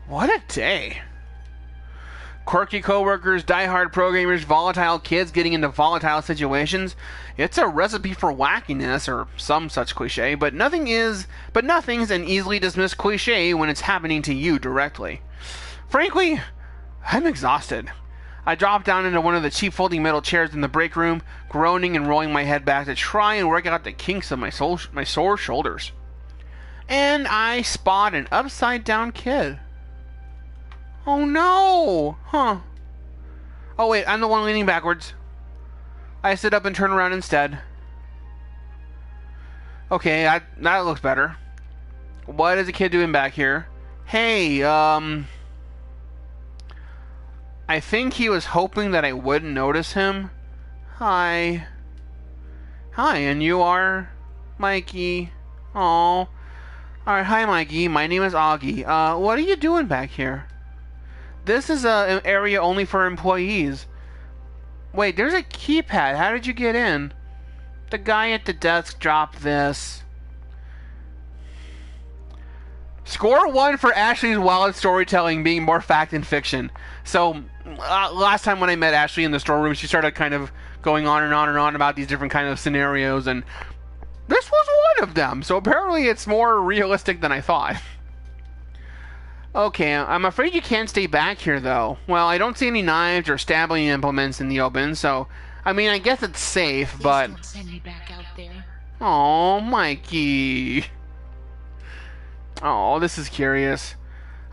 What a day. Quirky coworkers, die-hard programmers, volatile kids getting into volatile situations. It's a recipe for wackiness, or some such cliche, but nothing's an easily dismissed cliche when it's happening to you directly. Frankly, I'm exhausted. I drop down into one of the cheap folding metal chairs in the break room, groaning and rolling my head back to try and work out the kinks of my sore shoulders. And I spot an upside-down kid. Oh no! Huh. Oh wait, I'm the one leaning backwards. I sit up and turn around instead. Okay, that looks better. What is the kid doing back here? Hey, I think he was hoping that I wouldn't notice him. Hi. Hi, and you are? Mikey. Oh. Alright, hi Mikey, my name is Augie. What are you doing back here? This is an area only for employees. Wait, there's a keypad. How did you get in? The guy at the desk dropped this. Score 1 for Ashley's wild storytelling being more fact than fiction. So, last time when I met Ashley in the storeroom, she started kind of going on and on and on about these different kind of scenarios, and this was one of them. So apparently it's more realistic than I thought. Okay, I'm afraid you can't stay back here, though. Well, I don't see any knives or stabbing implements in the open, so... I mean, I guess it's safe, Please but... don't send me back out there. Oh, Mikey. Oh, this is curious.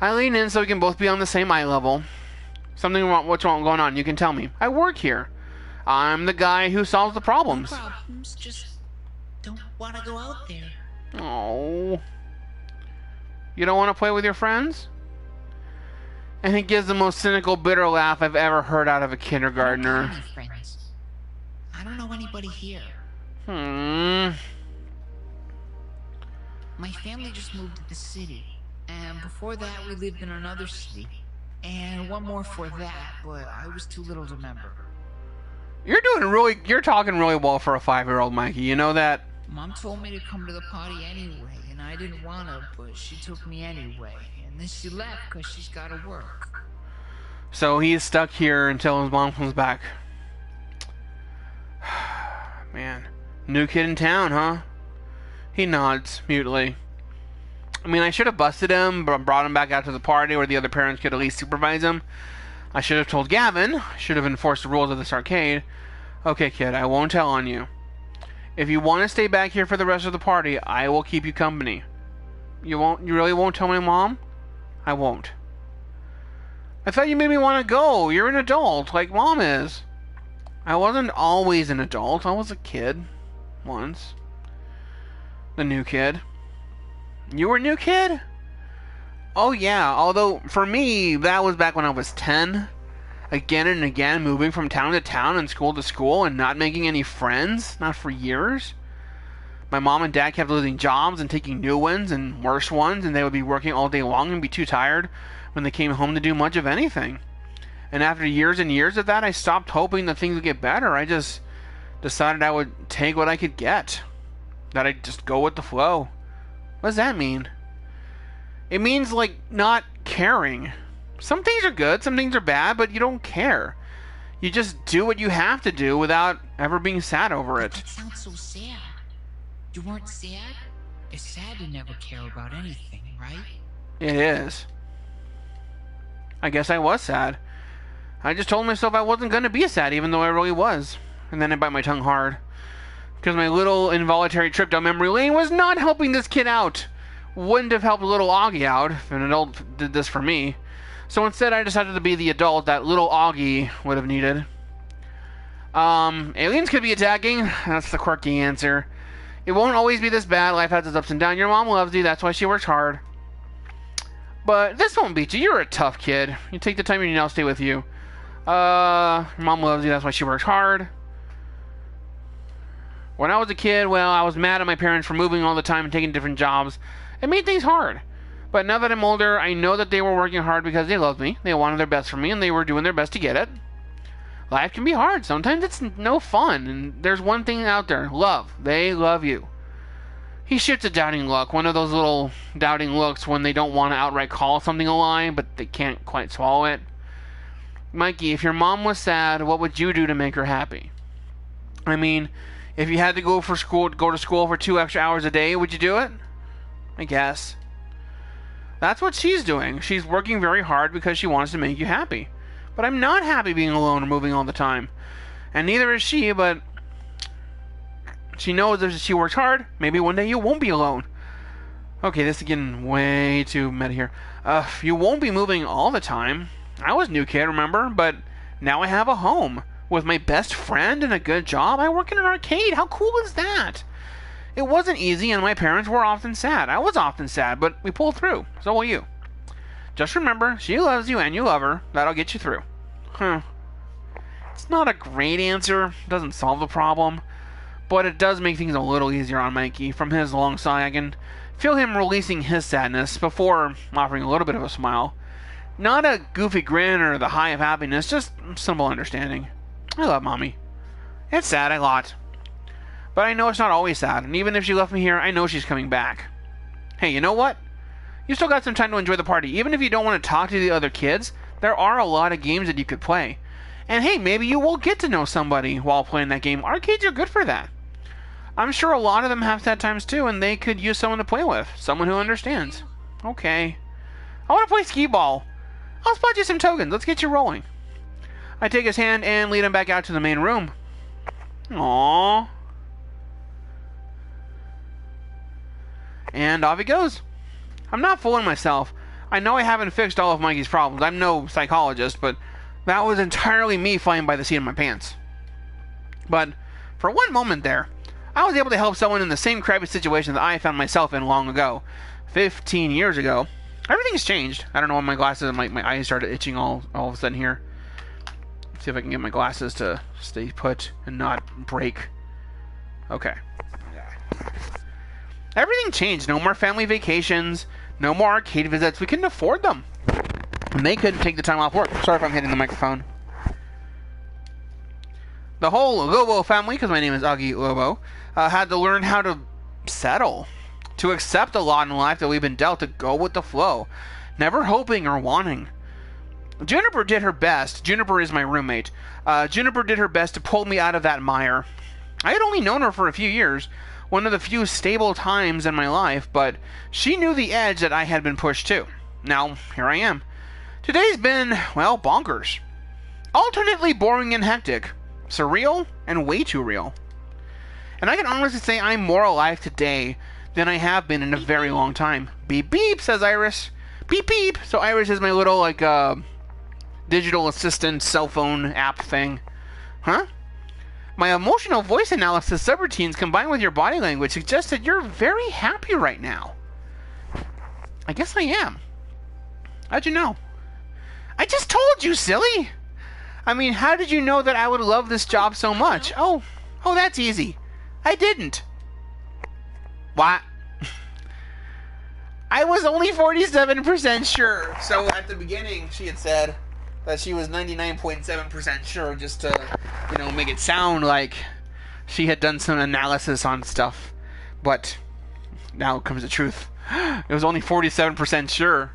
I lean in so we can both be on the same eye level. What's wrong going on? You can tell me. I work here. I'm the guy who solves the problems. Problems, just don't want to go out there. Oh. You don't want to play with your friends? And he gives the most cynical, bitter laugh I've ever heard out of a kindergartner. I don't have any friends. I don't know anybody here. Hmm. My family just moved to the city, and before that we lived in another city, and one more for that, but I was too little to remember. You're talking really well for a 5-year-old, Mikey. You know that? Mom told me to come to the party anyway, and I didn't want to, but she took me anyway, and then she left because she's got to work. So he's stuck here until his mom comes back. Man. New kid in town, huh? He nods mutely. I mean, I should have busted him, but brought him back out to the party where the other parents could at least supervise him. I should have told Gavin. I should have enforced the rules of this arcade. Okay, kid, I won't tell on you. If you want to stay back here for the rest of the party, I will keep you company. You really won't tell my mom? I won't. I thought you made me want to go. You're an adult, like Mom is. I wasn't always an adult. I was a kid. Once. The new kid. You were a new kid? Oh yeah, although for me, that was back when I was 10. Again and again, moving from town to town and school to school and not making any friends. Not for years. My mom and dad kept losing jobs and taking new ones and worse ones, and they would be working all day long and be too tired when they came home to do much of anything. And after years and years of that, I stopped hoping that things would get better. I just decided I would take what I could get. That I'd just go with the flow. What does that mean? It means, like, not caring. Some things are good, some things are bad, but you don't care. You just do what you have to do without ever being sad over it. That sounds so sad. You weren't sad? It's sad to never care about anything, right? It is. I guess I was sad. I just told myself I wasn't going to be sad, even though I really was. And then I bite my tongue hard. Because my little involuntary trip down memory lane was not helping this kid out. Wouldn't have helped little Augie out if an adult did this for me. So instead I decided to be the adult that little Augie would have needed. Aliens could be attacking. That's the quirky answer. It won't always be this bad. Life has its ups and downs. Your mom loves you. That's why she works hard. But this won't beat you. You're a tough kid. You take the time you need, I'll stay with you. Your mom loves you. That's why she works hard. When I was a kid, well, I was mad at my parents for moving all the time and taking different jobs. It made things hard. But now that I'm older, I know that they were working hard because they loved me. They wanted their best for me, and they were doing their best to get it. Life can be hard. Sometimes it's no fun. And there's one thing out there. Love. They love you. He shoots a doubting look, one of those little doubting looks when they don't want to outright call something a lie, but they can't quite swallow it. Mikey, if your mom was sad, what would you do to make her happy? I mean, if you had to go to school for 2 extra hours a day, would you do it? I guess. That's what she's doing. She's working very hard because she wants to make you happy. But I'm not happy being alone or moving all the time. And neither is she, but she knows if she works hard, maybe one day you won't be alone. Okay, this is getting way too meta here. You won't be moving all the time. I was a new kid, remember? But now I have a home with my best friend and a good job. I work in an arcade. How cool is that? It wasn't easy, and my parents were often sad. I was often sad, but we pulled through. So will you. Just remember, she loves you and you love her. That'll get you through. It's not a great answer. Doesn't solve the problem. But it does make things a little easier on Mikey. From his long sigh, I can feel him releasing his sadness before offering a little bit of a smile. Not a goofy grin or the high of happiness, just simple understanding. I love Mommy. It's sad a lot. But I know it's not always sad, and even if she left me here, I know she's coming back. Hey, you know what? You still got some time to enjoy the party. Even if you don't want to talk to the other kids, there are a lot of games that you could play. And hey, maybe you will get to know somebody while playing that game. Arcades are good for that. I'm sure a lot of them have sad times too, and they could use someone to play with. Someone who understands. Okay. I want to play skee-ball. I'll spot you some tokens. Let's get you rolling. I take his hand and lead him back out to the main room. Aww. And off he goes. I'm not fooling myself. I know I haven't fixed all of Mikey's problems. I'm no psychologist, but that was entirely me flying by the seat of my pants. But for one moment there, I was able to help someone in the same crappy situation that I found myself in long ago. 15 years ago. Everything's changed. I don't know why my glasses, my eyes started itching all of a sudden here. See if I can get my glasses to stay put and not break. Okay. Everything changed. No more family vacations. No more arcade visits. We couldn't afford them. And they couldn't take the time off work. Sorry if I'm hitting the microphone. The whole Lobo family, because my name is Augie Lobo, had to learn how to settle. To accept a lot in life that we've been dealt, to go with the flow. Never hoping or wanting. Juniper did her best. Juniper is my roommate. Juniper did her best to pull me out of that mire. I had only known her for a few years. One of the few stable times in my life, but she knew the edge that I had been pushed to. Now, here I am. Today's been, well, bonkers. Alternately boring and hectic. Surreal and way too real. And I can honestly say I'm more alive today than I have been in a very long time. Beep beep, says Iris. Beep beep. So Iris is my little, digital assistant cell phone app thing. Huh? My emotional voice analysis subroutines combined with your body language suggest that you're very happy right now. I guess I am. How'd you know? I just told you, silly! I mean, how did you know that I would love this job so much? Oh, that's easy. I didn't. What? I was only 47% sure. So at the beginning, she had said that she was 99.7% sure, just to, make it sound like she had done some analysis on stuff. But now comes the truth. It was only 47% sure.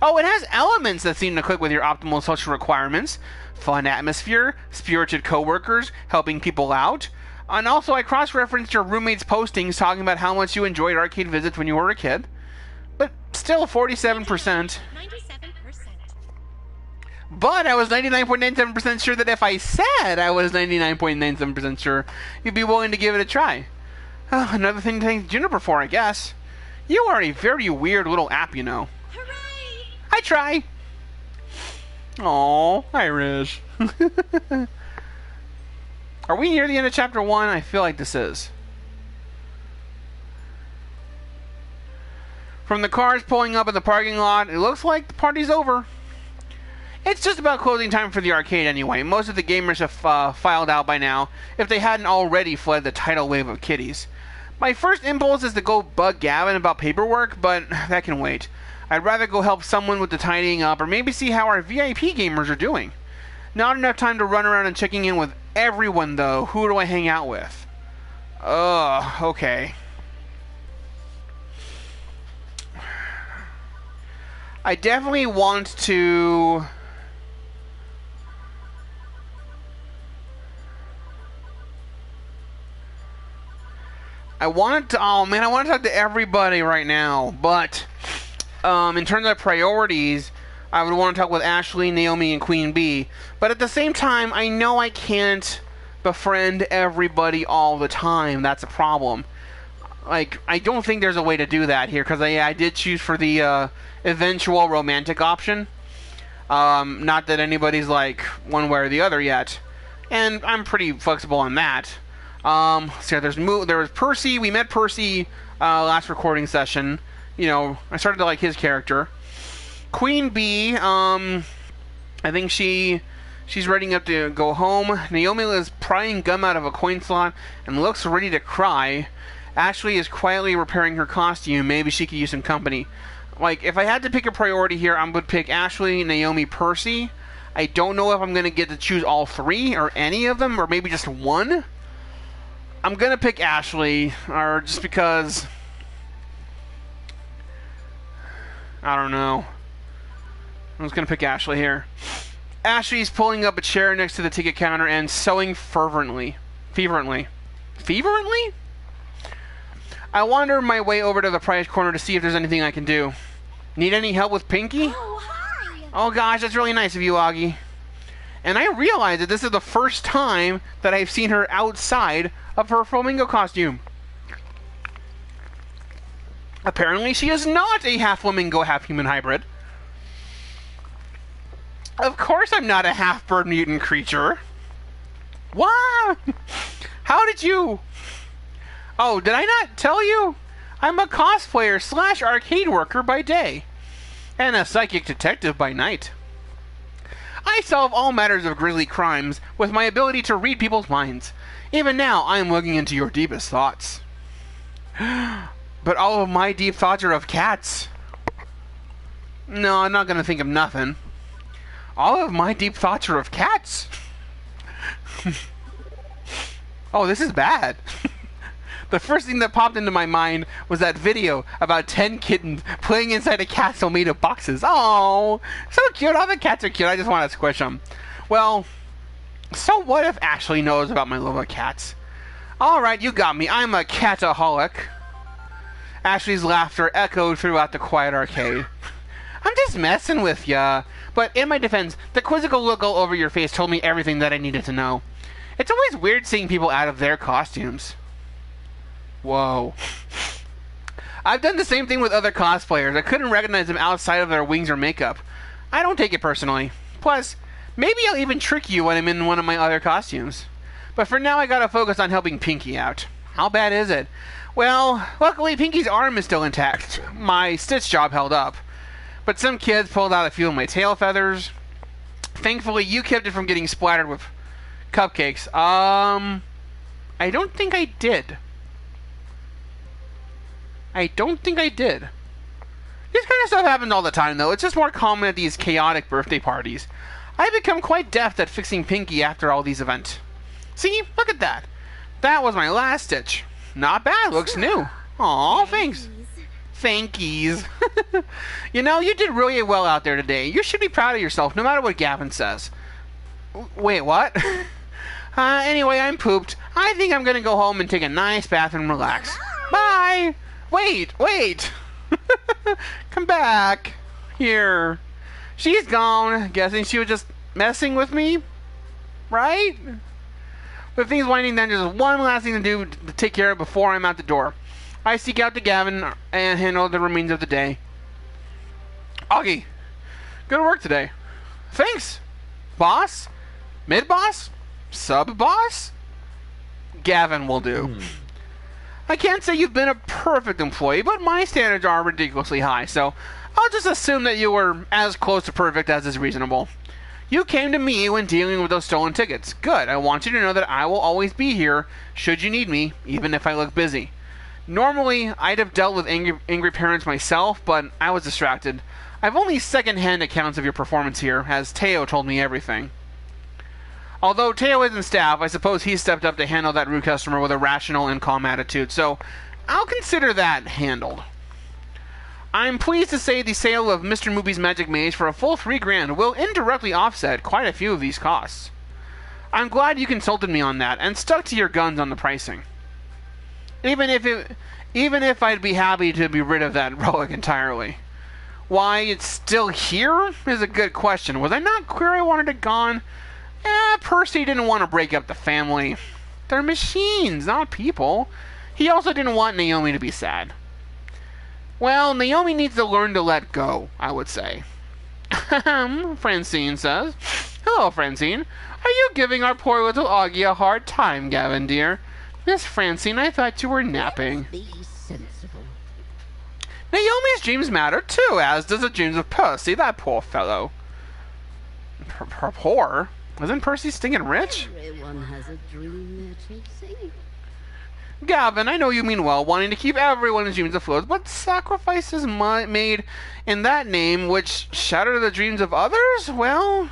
Oh, it has elements that seem to click with your optimal social requirements. Fun atmosphere, spirited coworkers, helping people out. And also, I cross-referenced your roommate's postings talking about how much you enjoyed arcade visits when you were a kid. But still 47%. 97%. But I was 99.97% sure that if I said I was 99.97% sure, you'd be willing to give it a try. Another thing to thank Juniper for, I guess. You are a very weird little app, you know. Hooray! I try. Aww, Irish. Are we near the end of chapter 1? I feel like this is. From the cars pulling up in the parking lot, it looks like the party's over. It's just about closing time for the arcade anyway. Most of the gamers have filed out by now, if they hadn't already fled the tidal wave of kiddies. My first impulse is to go bug Gavin about paperwork, but that can wait. I'd rather go help someone with the tidying up, or maybe see how our VIP gamers are doing. Not enough time to run around and checking in with everyone, though. Who do I hang out with? Okay. I definitely want to... I want to talk to everybody right now, but in terms of priorities, I would want to talk with Ashley, Naomi, and Queen Bee. But at the same time, I know I can't befriend everybody all the time. That's a problem. Like, I don't think there's a way to do that here, because I did choose for the eventual romantic option. Not that anybody's like one way or the other yet, and I'm pretty flexible on that. So there was Percy. We met Percy last recording session. You know, I started to like his character. Queen Bee, I think she's ready up to go home. Naomi is prying gum out of a coin slot and looks ready to cry. Ashley is quietly repairing her costume. Maybe she could use some company. Like, if I had to pick a priority here, I would pick Ashley, Naomi, Percy. I don't know if I'm going to get to choose all three or any of them, or maybe just one. I'm going to pick Ashley, or just because... I don't know. I'm just going to pick Ashley here. Ashley's pulling up a chair next to the ticket counter and sewing fervently. Feverently? I wander my way over to the prize corner to see if there's anything I can do. Need any help with Pinky? Oh, hi! Oh gosh, that's really nice of you, Augie. And I realize that this is the first time that I've seen her outside of her flamingo costume. Apparently she is not a half flamingo, half human hybrid. Of course I'm not a half bird mutant creature. What? How did you... Oh, did I not tell you? I'm a cosplayer / arcade worker by day, and a psychic detective by night. I solve all matters of grisly crimes with my ability to read people's minds. Even now, I am looking into your deepest thoughts. But all of my deep thoughts are of cats. No, I'm not going to think of nothing. All of my deep thoughts are of cats. Oh, this is bad. The first thing that popped into my mind was that video about 10 kittens playing inside a castle made of boxes. Oh, so cute. All the cats are cute. I just want to squish them. Well, so what if Ashley knows about my love of cats? Alright, you got me. I'm a cataholic. Ashley's laughter echoed throughout the quiet arcade. I'm just messing with ya. But in my defense, the quizzical look all over your face told me everything that I needed to know. It's always weird seeing people out of their costumes. Whoa. I've done the same thing with other cosplayers. I couldn't recognize them outside of their wings or makeup. I don't take it personally. Plus, maybe I'll even trick you when I'm in one of my other costumes. But for now, I gotta focus on helping Pinky out. How bad is it? Well, luckily Pinky's arm is still intact. My stitch job held up. But some kids pulled out a few of my tail feathers. Thankfully, you kept it from getting splattered with cupcakes. I don't think I did. I don't think I did. This kind of stuff happens all the time, though. It's just more common at these chaotic birthday parties. I've become quite deft at fixing Pinky after all these events. See? Look at that. That was my last stitch. Not bad. Looks new. Aw, thanks. Thankies. You know, you did really well out there today. You should be proud of yourself, no matter what Gavin says. Wait, what? Anyway, I'm pooped. I think I'm gonna go home and take a nice bath and relax. Bye! Wait! Come back! Here. She's gone. Guessing she was just messing with me? Right? With things winding down, there's one last thing to do to take care of before I'm out the door. I seek out to Gavin and handle the remains of the day. Augie, good work today. Thanks. Boss? Mid-boss? Sub-boss? Gavin will do. I can't say you've been a perfect employee, but my standards are ridiculously high, so I'll just assume that you were as close to perfect as is reasonable. You came to me when dealing with those stolen tickets. Good. I want you to know that I will always be here should you need me, even if I look busy. Normally, I'd have dealt with angry parents myself, but I was distracted. I've only second-hand accounts of your performance here, as Teo told me everything. Although Teo isn't staff, I suppose he stepped up to handle that rude customer with a rational and calm attitude, so I'll consider that handled. I'm pleased to say the sale of Mr. Moopy's Magic Maze for a full $3,000 will indirectly offset quite a few of these costs. I'm glad you consulted me on that and stuck to your guns on the pricing. Even if I'd be happy to be rid of that relic entirely. Why it's still here is a good question. Was I not clear I wanted it gone? Percy didn't want to break up the family. They're machines, not people. He also didn't want Naomi to be sad. Well, Naomi needs to learn to let go, I would say. Francine says. Hello, Francine. Are you giving our poor little Augie a hard time, Gavin, dear? Miss Francine, I thought you were napping. Be sensible. Naomi's dreams matter, too, as does the dreams of Percy, that poor fellow. Poor? Wasn't Percy stinking rich? Everyone has a dream they're chasing. Gavin, I know you mean well, wanting to keep everyone's dreams afloat, but sacrifices made in that name which shatter the dreams of others? Well,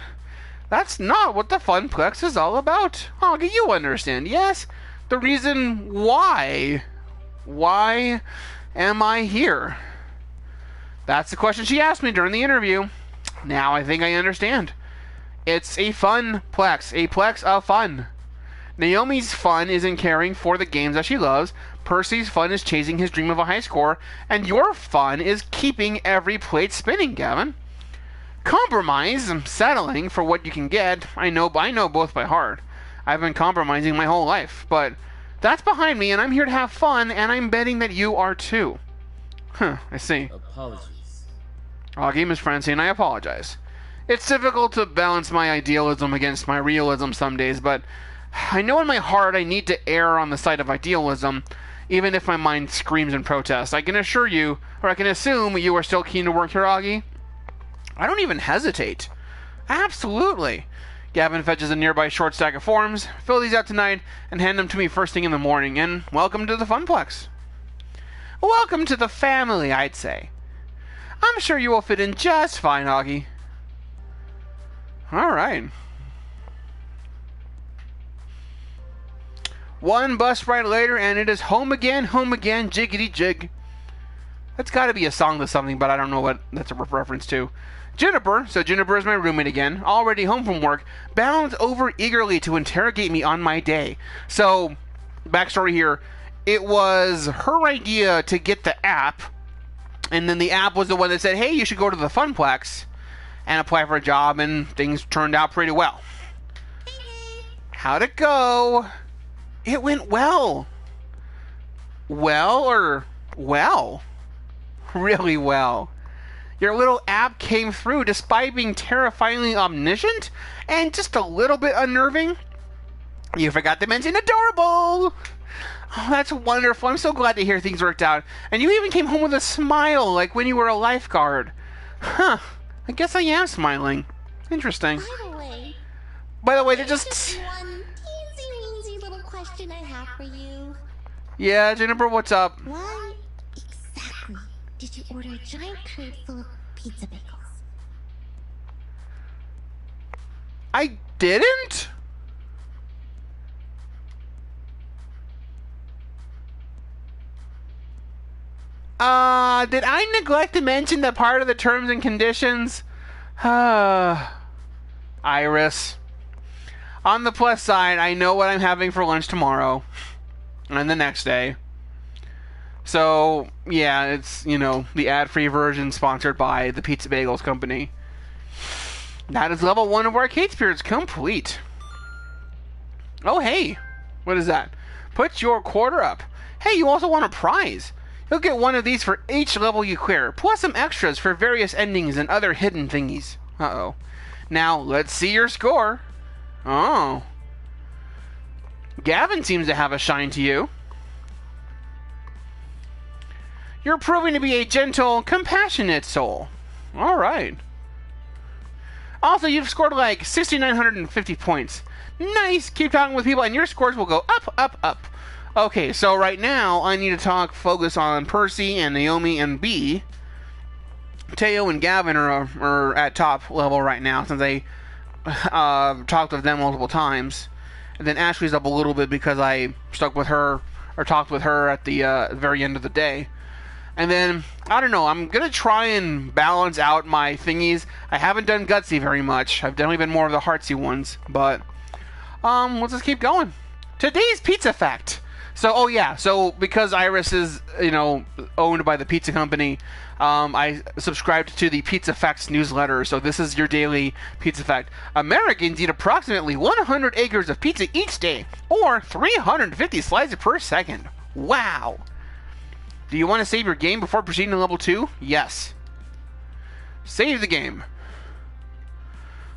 that's not what the Funplex is all about. Augie, you understand, yes? The reason why. Why am I here? That's the question she asked me during the interview. Now I think I understand. It's a Funplex, a plex of fun. Naomi's fun is in caring for the games that she loves. Percy's fun is chasing his dream of a high score. And your fun is keeping every plate spinning, Gavin. Compromise, settling for what you can get. I know both by heart. I've been compromising my whole life. But that's behind me, and I'm here to have fun, and I'm betting that you are too. I see. Apologies. Augie, Miss Francine, I apologize. It's difficult to balance my idealism against my realism some days, but I know in my heart I need to err on the side of idealism, even if my mind screams in protest. I can assure you, or I can assume you are still keen to work here, Augie. I don't even hesitate. Absolutely. Gavin fetches a nearby short stack of forms, fill these out tonight, and hand them to me first thing in the morning, and welcome to the Funplex. Welcome to the family, I'd say. I'm sure you will fit in just fine, Augie. Alright. One bus ride later, and it is home again, jiggity jig. That's got to be a song to something, but I don't know what that's a reference to. Juniper, so Juniper is my roommate again, already home from work, bounds over eagerly to interrogate me on my day. So, backstory here, it was her idea to get the app, and then the app was the one that said, hey, you should go to the Funplex and apply for a job, and things turned out pretty well. How'd it go? It went well. Well, or well? Really well. Your little app came through despite being terrifyingly omniscient and just a little bit unnerving. You forgot to mention adorable. Oh, that's wonderful. I'm so glad to hear things worked out. And you even came home with a smile, like when you were a lifeguard. Huh. I guess I am smiling. Interesting. By the way, they just... one teensy-weensy little question I have for you. Yeah, Juniper, what's up? Why exactly did you order a giant crate full of pizza bagels? I didn't? Did I neglect to mention that part of the terms and conditions? Iris. On the plus side, I know what I'm having for lunch tomorrow. And the next day. So, yeah, it's, you know, the ad-free version sponsored by the Pizza Bagels Company. That is level 1 of Arcade Spirits complete. Oh, hey. What is that? Put your quarter up. Hey, you also want a prize. You'll get one of these for each level you clear, plus some extras for various endings and other hidden thingies. Uh-oh. Now, let's see your score. Oh. Gavin seems to have a shine to you. You're proving to be a gentle, compassionate soul. Alright. Also, you've scored like 6,950 points. Nice! Keep talking with people and your scores will go up, up, up. Okay, so right now, I need to focus on Percy and Naomi and B. Teo and Gavin are at top level right now, since I talked with them multiple times. And then Ashley's up a little bit because I stuck with her, or talked with her at the very end of the day. And then, I don't know, I'm going to try and balance out my thingies. I haven't done Gutsy very much. I've definitely been more of the heartsy ones. But, let's just keep going. Today's pizza fact. So, oh yeah, so because Iris is, owned by the pizza company, I subscribed to the Pizza Facts newsletter, so this is your daily pizza fact. Americans eat approximately 100 acres of pizza each day, or 350 slices per second. Wow! Do you want to save your game before proceeding to level 2? Yes. Save the game.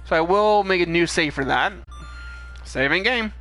So I will make a new save for that. Saving game.